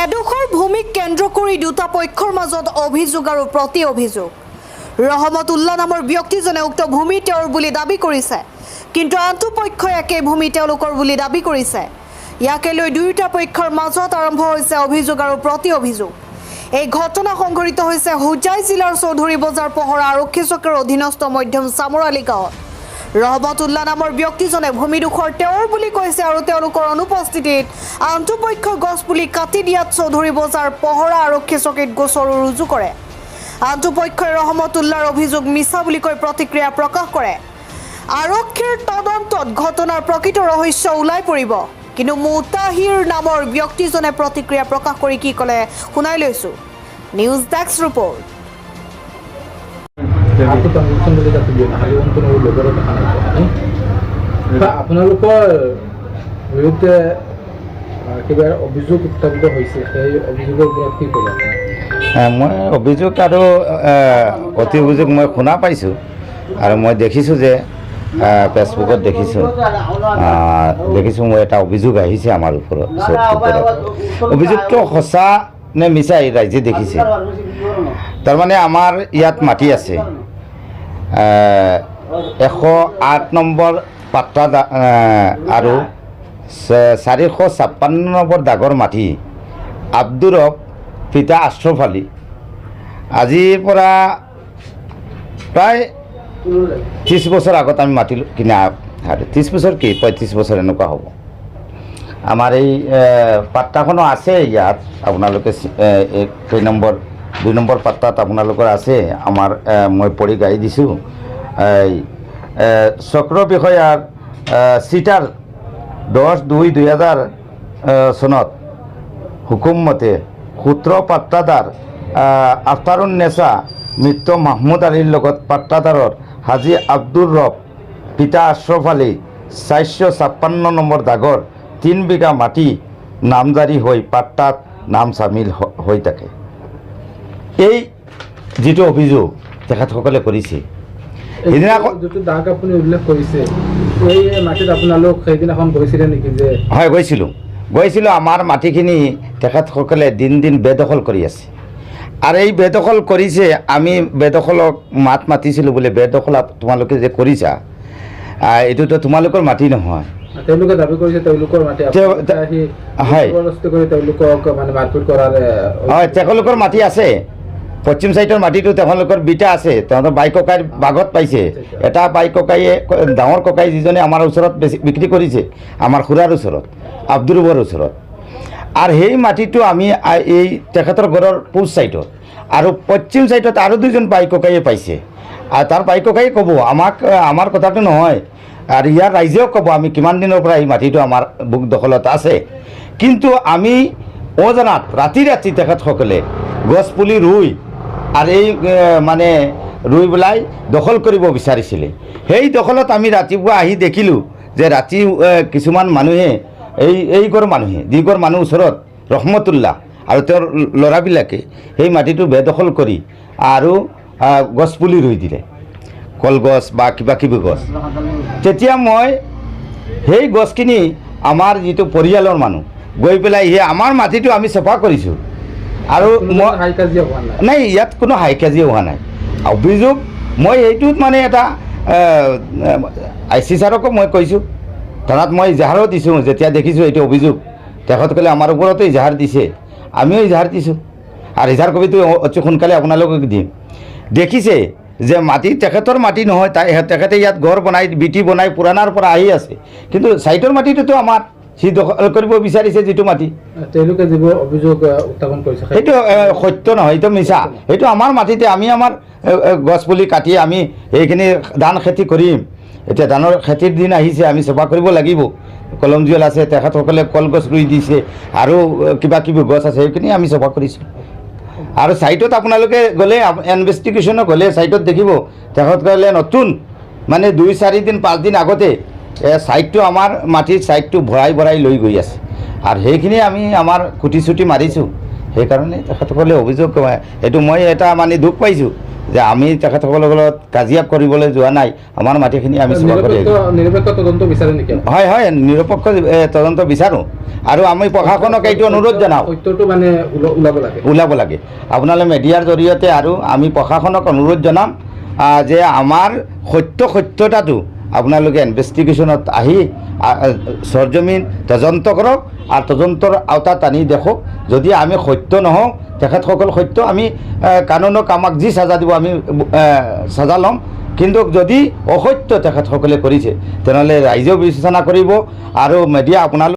এডোখৰ ভূমিক কেন্দ্ৰ কৰি দুটা পক্ষৰ মাজত অভিযোগ আৰু প্ৰতি অভিযোগ। ৰহমতুল্লাহ নামৰ ব্যক্তিজনে উক্ত ভূমি তেওঁৰ বুলি দাবী কৰিছে, কিন্তু আনটো পক্ষই একে ভূমি তেওঁলোকৰ বুলি দাবী কৰিছে। ইয়াকে লৈ দুয়োটা পক্ষৰ মাজত আৰম্ভ হৈছে অভিযোগ আৰু প্ৰতি অভিযোগ। এই ঘটনা সংঘটিত হৈছে হোজাই জিলাৰ চৌধুৰী বজাৰ পহৰা আৰক্ষী চকীৰ অধীনস্থ মধ্যম চামৰালী গাঁৱত। ৰহমতুল্লাহ নামৰ ব্যক্তিজনে ভূমিডোখৰ তেওঁৰ বুলি কৈছে আৰু তেওঁলোকৰ অনুপস্থিতিত আনটো পক্ষই গছ পুলি কাটি দিয়াত চৌধুৰী বজাৰ পহৰা আৰক্ষী চকীত গোচৰো ৰুজু কৰে। আনটো পক্ষই ৰহমতুল্লাহৰ অভিযোগ মিছা বুলি কৈ প্ৰতিক্ৰিয়া প্ৰকাশ কৰে। আৰক্ষীৰ তদন্তত ঘটনাৰ প্ৰকৃত ৰহস্য ওলাই পৰিব, কিন্তু মুতাহিৰ নামৰ ব্যক্তিজনে প্ৰতিক্ৰিয়া প্ৰকাশ কৰি কি ক'লে শুনাই লৈছো। News desk report. আপোনালোকৰ বিৰুদ্ধে কিবা অভিযোগ উত্থাপিত হৈছে, সেই অভিযোগৰ ওপৰত কি ক'ব? মই অভিযোগ আৰু অতি অভিযোগ মই শুনা পাইছোঁ আৰু মই দেখিছোঁ যে ফেচবুকত দেখিছোঁ মই এটা অভিযোগ আহিছে আমাৰ ওপৰত। অভিযোগটো সঁচা নে মিছা ৰাইজে দেখিছে। তাৰমানে আমাৰ ইয়াত মাটি আছে 108 নম্বৰ পাট্টা আৰু 456 নম্বৰ দাগৰ মাটি আব্দুৰ ৰব পিতা আশ্ৰফ আলী আজিৰ পৰা প্ৰায় 30 বছৰ আগত আমি মাটি কিনা, 30 বছৰ কি 35 বছৰ এনেকুৱা হ'ব। আমাৰ এই পাট্টাখনো আছে ইয়াত, আপোনালোকে কেই নম্বৰ 2 নম্বৰ পাট্টাত আপোনালোকৰ আছে। আমাৰ মই পঢ়ি গাই দিছোঁ। চক্ৰ বিষয়াৰ চিটাৰ 10/2/2000 চনত হুকুম মতে সূত্ৰ পাট্টাদাৰ আফতাৰুন নেছা মৃত্যু মাহমুদ আলীৰ লগত পাট্টাদাৰৰ হাজী আব্দুৰ ৰব পিতা আশ্ৰফ আলী 456 নম্বৰ দাগৰ 3 বিঘা মাটি নামজাৰি হৈ পাট্টাত নাম চামিল হৈ থাকে। এই যিটো অভিযোগ তেখেতসকলে কৰিছে, সেইদিনা যিটো দাগ আপুনি উল্লেখ কৰিছে, এই মাটিত আপোনালোক সেইদিনাখন গৈছিলে নেকি? যে হয়, গৈছিলোঁ। আমাৰ মাটিখিনি তেখেতসকলে দিন দিন বেদখল কৰি আছে আৰু এই বেদখল কৰিছে। আমি বেদখলক মাতিছিলোঁ বোলে, বেদখল তোমালোকে যে কৰিছা এইটোতো তোমালোকৰ মাটি নহয়। তেওঁলোকে দাবী কৰিছে তেওঁলোকৰ মাটি, হয়, তেওঁলোকক মানে মাৰপিট কৰাৰ। হয়, তেওঁলোকৰ মাটি আছে। পশ্চিম চাইডৰ মাটিটো তেওঁলোকৰ বিটা আছে, তেওঁলোকৰ বাই ককাইৰ ভাগত পাইছে। এটা বাই ককাইয়ে, ডাঙৰ ককাই যিজনে আমাৰ ওচৰত বিক্ৰী কৰিছে, আমাৰ খুৰাৰ ওচৰত, আব্দুৰ ৰবৰ ওচৰত। আৰু সেই মাটিটো আমি এই তেখেতৰ ঘৰৰ পূব চাইডত আৰু পশ্চিম চাইডত আৰু 2জন বাই ককাইয়ে পাইছে। আৰু তাৰ বাই ককাইয়ে ক'ব আমাৰ কথাটো নহয়, আৰু ইয়াৰ ৰাইজেও ক'ব আমি কিমান দিনৰ পৰা এই মাটিটো আমাৰ বুক দখলত আছে। কিন্তু আমি অজানাত ৰাতি তেখেতসকলে গছ পুলি ৰুই আৰু এই মানে ৰুই পেলাই দখল কৰিব বিচাৰিছিলে। সেই দখলত আমি ৰাতিপুৱা আহি দেখিলোঁ যে ৰাতি কিছুমান মানুহে এইঘৰ মানুহে, যিঘৰ মানুহ ওচৰত ৰহমতুল্লাহ আৰু তেওঁৰ ল'ৰাবিলাকে সেই মাটিটো বেদখল কৰি আৰু গছ পুলি ৰুই দিলে, কলগছ বা কিবা কিবি গছ। তেতিয়া মই সেই গছখিনি আমাৰ যিটো পৰিয়ালৰ মানুহ গৈ পেলাই আমাৰ মাটিটো আমি চফা কৰিছোঁ আৰু নাই, ইয়াত কোনো হাই কাজিয়া হোৱা নাই। অভিযোগ মই এইটোত মানে এটা IC ছাৰকো মই কৈছোঁ, থানাত মই ইজাহাৰো দিছোঁ। যেতিয়া দেখিছোঁ এইটো অভিযোগ, তেখেতসকলে আমাৰ ওপৰতো ইজাহাৰ দিছে, আমিও ইজাহাৰ দিছোঁ আৰু ইজাহাৰ কপিটো অতি সোনকালে আপোনালোকক দিম। দেখিছে যে মাটি তেখেতৰ মাটি নহয়, তেখেতে ইয়াত ঘৰ বনাই বিটি বনাই পুৰাণাৰ পৰা আহি আছে, কিন্তু চাইটৰ মাটিটোতো আমাৰ সি দখল কৰিব বিচাৰিছে যিটো মাটি। তেওঁলোকে যিবোৰ অভিযোগ উত্থাপন কৰিছে সেইটো সত্য নহয়, সেইটো মিছা। সেইটো আমাৰ মাটিতে আমি আমাৰ গছ পুলি কাটি আমি এইখিনি ধান খেতি কৰিম। এতিয়া ধানৰ খেতিৰ দিন আহিছে, আমি চফা কৰিব লাগিব। কলমজুৱেল আছে, তেখেতসকলে কলগছ ৰুই দিছে আৰু কিবা কিবি গছ আছে, সেইখিনি আমি চফা কৰিছোঁ। আৰু ছাইটত আপোনালোকে গ'লে, ইনভেষ্টিগেশ্যনত গ'লে ছাইটত দেখিব তেখেতসকলে নতুন মানে 2-4 দিন 5 দিন আগতে ছাইটটো আমাৰ মাটিৰ ছাইটটো ভৰাই লৈ গৈ আছে। আৰু সেইখিনি আমি আমাৰ খুটি চুটি মাৰিছোঁ সেইকাৰণে তেখেতসকলে অভিযোগ এইটো মই এটা মানে দুখ পাইছোঁ যে আমি তেখেতসকলৰ লগত কাজিয়া কৰিবলৈ যোৱা নাই, আমাৰ মাটিখিনি আমি চোৱা কৰি আহিছোঁ। নিৰপেক্ষ তদন্ত বিচাৰে নেকি? হয় হয়, নিৰপেক্ষ তদন্ত বিচাৰোঁ আৰু আমি প্ৰশাসনক এইটো অনুৰোধ জনাওঁ, সত্যটো মানে ওলাব লাগে। আপোনালোকে মিডিয়াৰ জৰিয়তে আৰু আমি প্ৰশাসনক অনুৰোধ জনাম যে আমাৰ সত্যতাটো আপোনালোকে ইনভেষ্টিগেশ্যনত আহি সৰজমিন তদন্ত কৰক আৰু তদন্তৰ আওতাত আনি দেখক। যদি আমি সত্য নহওঁ, তেখেতসকল সত্য, আমি কানুনক আমাক যি চাজা দিব আমি চাজা ল'ম। কিন্তু যদি অসত্য তেখেতসকলে কৰিছে তেনেহ'লে ৰাইজেও বিবেচনা কৰিব আৰু মিডিয়া আপোনালোক